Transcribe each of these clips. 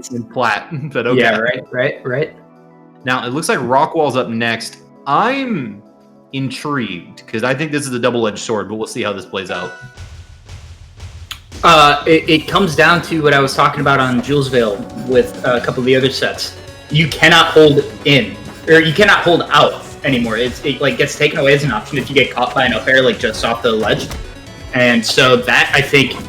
it's in plat, but okay. Yeah, right. Now, it looks like Rockwall's up next. I'm intrigued, because I think this is a double-edged sword, but we'll see how this plays out. It comes down to what I was talking about on Julesville with a couple of the other sets. You cannot hold in, or you cannot hold out anymore. It like gets taken away as an option if you get caught by an up air like just off the ledge. And so that, I think,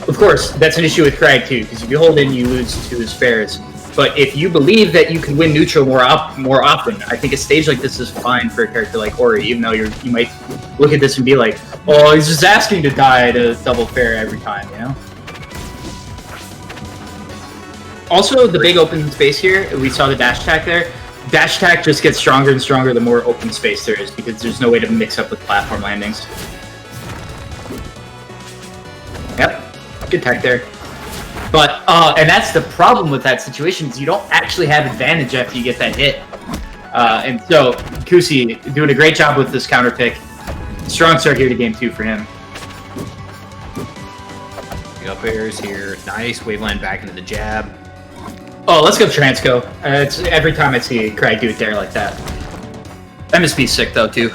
of course, that's an issue with Crag too, because if you hold in, you lose to his spares. But if you believe that you can win neutral more often, I think a stage like this is fine for a character like Ori, even though you might look at this and be like, oh, he's just asking to die to double fair every time, you know? Also, the big open space here, we saw the dash attack there. Dash attack just gets stronger and stronger the more open space there is, because there's no way to mix up with platform landings. Yep, good tech there. But, and that's the problem with that situation, is you don't actually have advantage after you get that hit. And so, Kusi doing a great job with this counter pick. Strong start here to game 2 for him. The up airs here, nice waveland back into the jab. Oh, let's go Transco. It's every time I see Craig do it there like that. MSB's sick though too.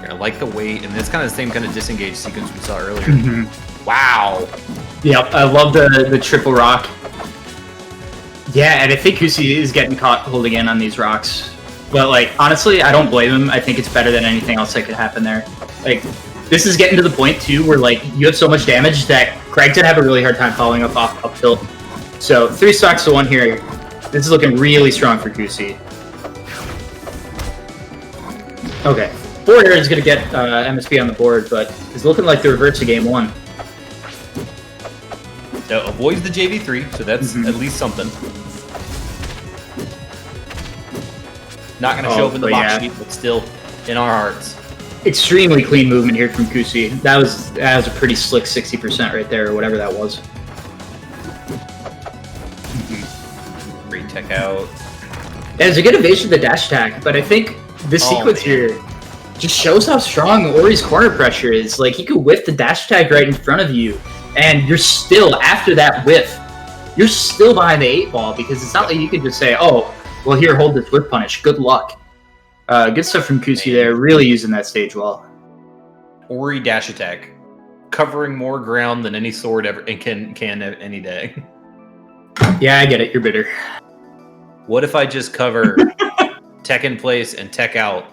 I like the weight, and it's kind of the same kind of disengage sequence we saw earlier. Wow. Yep, I love the triple rock. Yeah, and I think Kusi is getting caught holding in on these rocks. But like, honestly, I don't blame him. I think it's better than anything else that could happen there. Like, this is getting to the point too where like you have so much damage that Craig did have a really hard time following up off tilt. So 3 stocks to 1 here. This is looking really strong for Kusi. Okay, 4 here is going to get MSB on the board, but it's looking like the reverse of game 1. So avoids the JV3, so that's at least something. Not going to show up in the box sheet, but still in our hearts. Extremely clean movement here from Kusi. That was a pretty slick 60% right there, or whatever that was. Great tech out. Yeah, it's a good evasion of the dash attack, but I think this sequence here just shows how strong Ori's corner pressure is. Like, he could whiff the dash attack right in front of you, and you're still, after that whiff, you're still behind the 8 ball, because it's not like you can just say, oh, well, here, hold this whiff punish. Good luck. Good stuff from Kusi there, really using that stage well. Ori dash attack, covering more ground than any sword ever can any day. Yeah, I get it. You're bitter. What if I just cover tech in place and tech out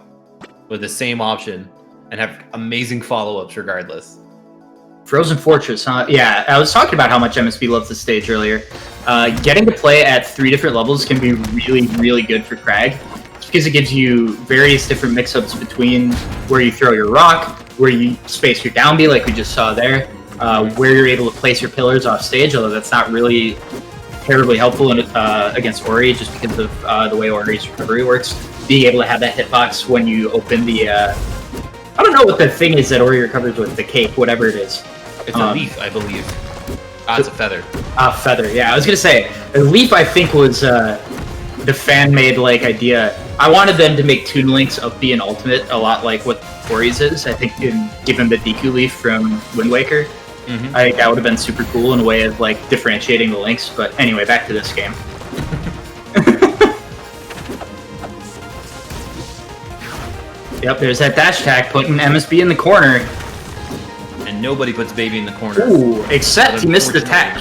with the same option and have amazing follow-ups regardless? Frozen Fortress, huh? Yeah, I was talking about how much MSB loves this stage earlier. Getting to play at 3 different levels can be really, really good for Crag, because it gives you various different mix-ups between where you throw your rock, where you space your down B like we just saw there, where you're able to place your pillars off stage, although that's not really terribly helpful against Ori, just because of the way Ori's recovery works. Being able to have that hitbox when you open the... I don't know what the thing is that Ori recovers with, the cape, whatever it is. It's a leaf, I believe. It's a feather. Feather, yeah. I was going to say, a leaf I think was the fan-made like idea. I wanted them to make Toon Link's up B and Ultimate a lot like what Ori's is. I think given the Deku Leaf from Wind Waker, I think that would have been super cool in a way of like differentiating the links. But anyway, back to this game. Yep, there's that dash attack putting MSB in the corner. And nobody puts Baby in the corner. Ooh, except he missed the tech.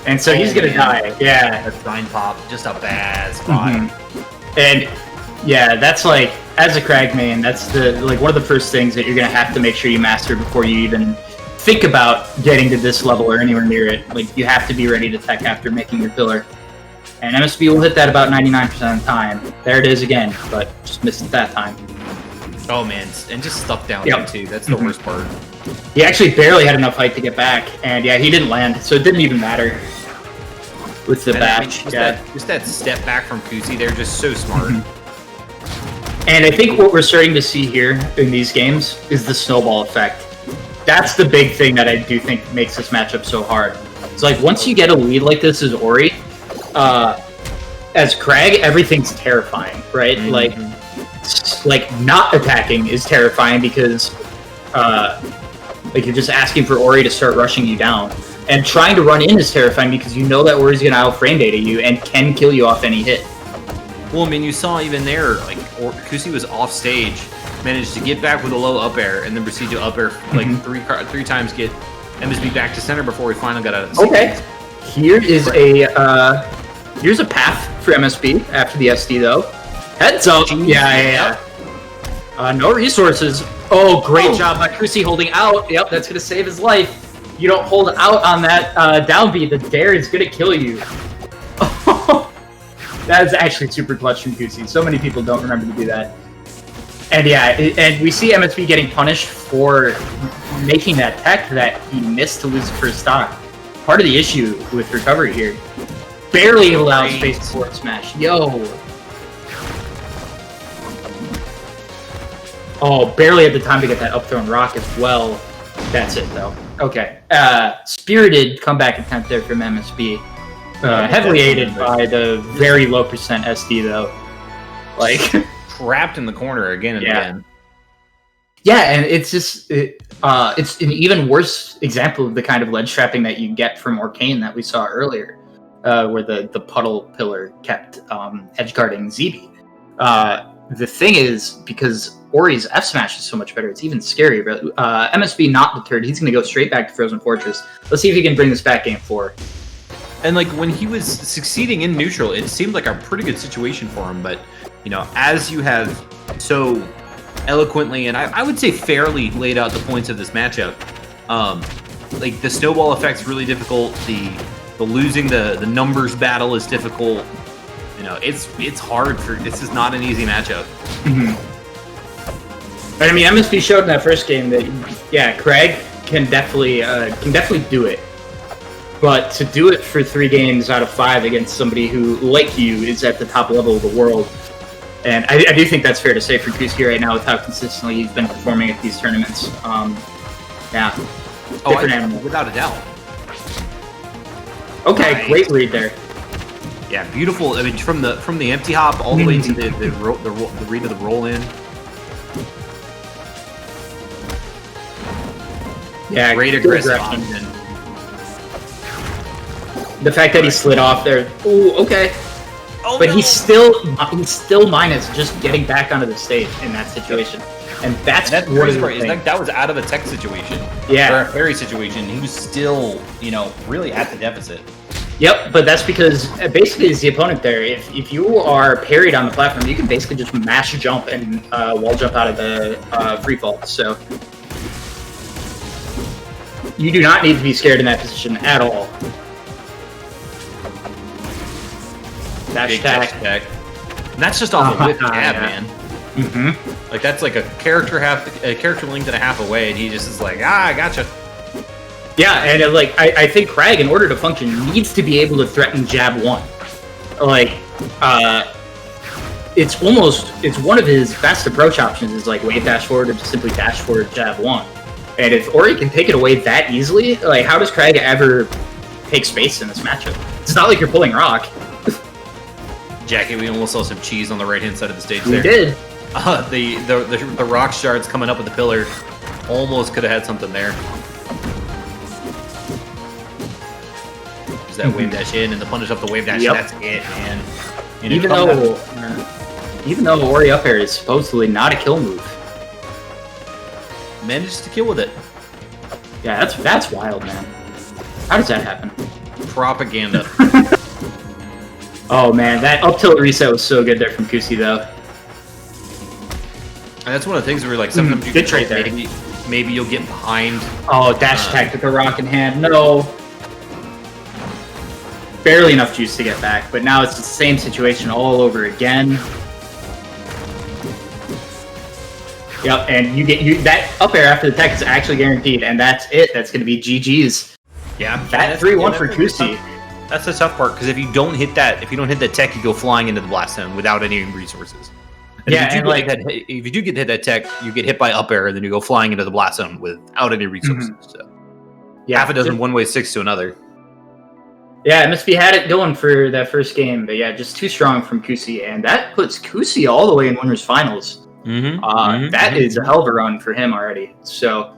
And so he's gonna die. Yeah. That's Vine Pop, just a bad spot. And yeah, that's like, as a Crag main, that's one of the first things that you're gonna have to make sure you master before you even think about getting to this level or anywhere near it. Like, you have to be ready to tech after making your pillar. And MSB will hit that about 99% of the time. There it is again, but just missed it that time. Oh man, and just stuck down there too. That's the worst part. He actually barely had enough height to get back, and yeah, he didn't land, so it didn't even matter with the bash. Just that step back from Kusi there, just so smart. And I think what we're starting to see here in these games is the snowball effect. That's the big thing that I do think makes this matchup so hard. It's like, once you get a lead like this as Ori, as Crag, everything's terrifying, right? Like not attacking is terrifying because like you're just asking for Ori to start rushing you down. And trying to run in is terrifying because you know that Ori's going to outframe data you and can kill you off any hit. Well, I mean, you saw even there, like, Kusi was off stage, managed to get back with a low up air, and then proceed to up air like three times, get MSB back to center before he finally got out of the sequence. Here's a path for MSB after the SD though. Heads up. Yeah. No resources. Oh, great job by Kusi holding out. Yep, that's gonna save his life. You don't hold out on that down B, the dare is gonna kill you. That is actually super clutch from Kusi. So many people don't remember to do that. And yeah, and we see MSB getting punished for making that tech that he missed to lose the first stock. Part of the issue with recovery here. Barely able to outspace forward smash. Yo. Oh, barely had the time to get that up thrown rock as well. That's it though. Okay. Spirited comeback attempt there from MSB. Heavily aided by the very low percent SD though. Like trapped in the corner again and again. Yeah, and it's just it's an even worse example of the kind of ledge trapping that you get from Arcane that we saw earlier, where the puddle pillar kept edge guarding ZB. The thing is, because Ori's F smash is so much better, it's even scarier. But MSB not deterred, he's going to go straight back to Frozen Fortress. Let's see if he can bring this back game 4. And like when he was succeeding in neutral, it seemed like a pretty good situation for him. But you know, as you have so eloquently and I would say fairly laid out the points of this matchup, like the snowball effect's really difficult. The losing the numbers battle is difficult. You know, it's hard for. This is not an easy matchup. But I mean, MSB showed in that first game that Craig can definitely do it. But to do it for 3 games out of 5 against somebody who, like you, is at the top level of the world, and I do think that's fair to say for Kusi right now with how consistently he's been performing at these tournaments. Different animal, without a doubt. Okay, nice. Great read there. Yeah, beautiful. I mean, from the empty hop all the way to the read of the roll in. Yeah, great aggressive option. The fact that he slid off there. Ooh, okay. Oh, but no. he's still minus just getting back onto the stage in that situation. And that's crazy part. Is that was out of a tech situation. Yeah. Or a fairy situation. He was still, really at the deficit. Yep, but that's because basically as the opponent there, if you are parried on the platform, you can basically just mash jump and wall jump out of the free fall. So you do not need to be scared in that position at all. Dash attack. And that's just off a whip jab, man. Like that's like a character length and a half away, and he just is like, I gotcha. Yeah, and I think Crag, in order to function, needs to be able to threaten jab 1. Like, it's one of his best approach options is like wave dash forward or just simply dash forward jab 1. And if Ori can take it away that easily, like how does Crag ever take space in this matchup? It's not like you're pulling rock. Jackie, we almost saw some cheese on the right-hand side of the stage we there. Did. The rock shards coming up with the pillar almost could have had something there. Use that wave dash in and the punish up the wave dash. Yep. That's it, man. Even though Ori up air is supposedly not a kill move, managed to kill with it. Yeah, that's wild, man. How does that happen? Propaganda. Oh man, that up tilt reset was so good there from Kusi though. And that's one of the things where like sometimes you can trade there. Maybe you'll get behind. Oh, dash attack with the rock in hand. No. Barely enough juice to get back, but now it's the same situation all over again. Yep, and you get that up air after the tech is actually guaranteed, and that's it. That's going to be GG's. Yeah, that 3-1 for Kusi. That's the tough part because if you don't hit that tech, you go flying into the blast zone without any resources. And if you do get hit that tech, you get hit by up air, and then you go flying into the blast zone without any resources. So, half a dozen one-way sticks to another. Yeah, MSB had it going for that first game, but yeah, just too strong from Kusi, and that puts Kusi all the way in winners finals. That is a hell of a run for him already. So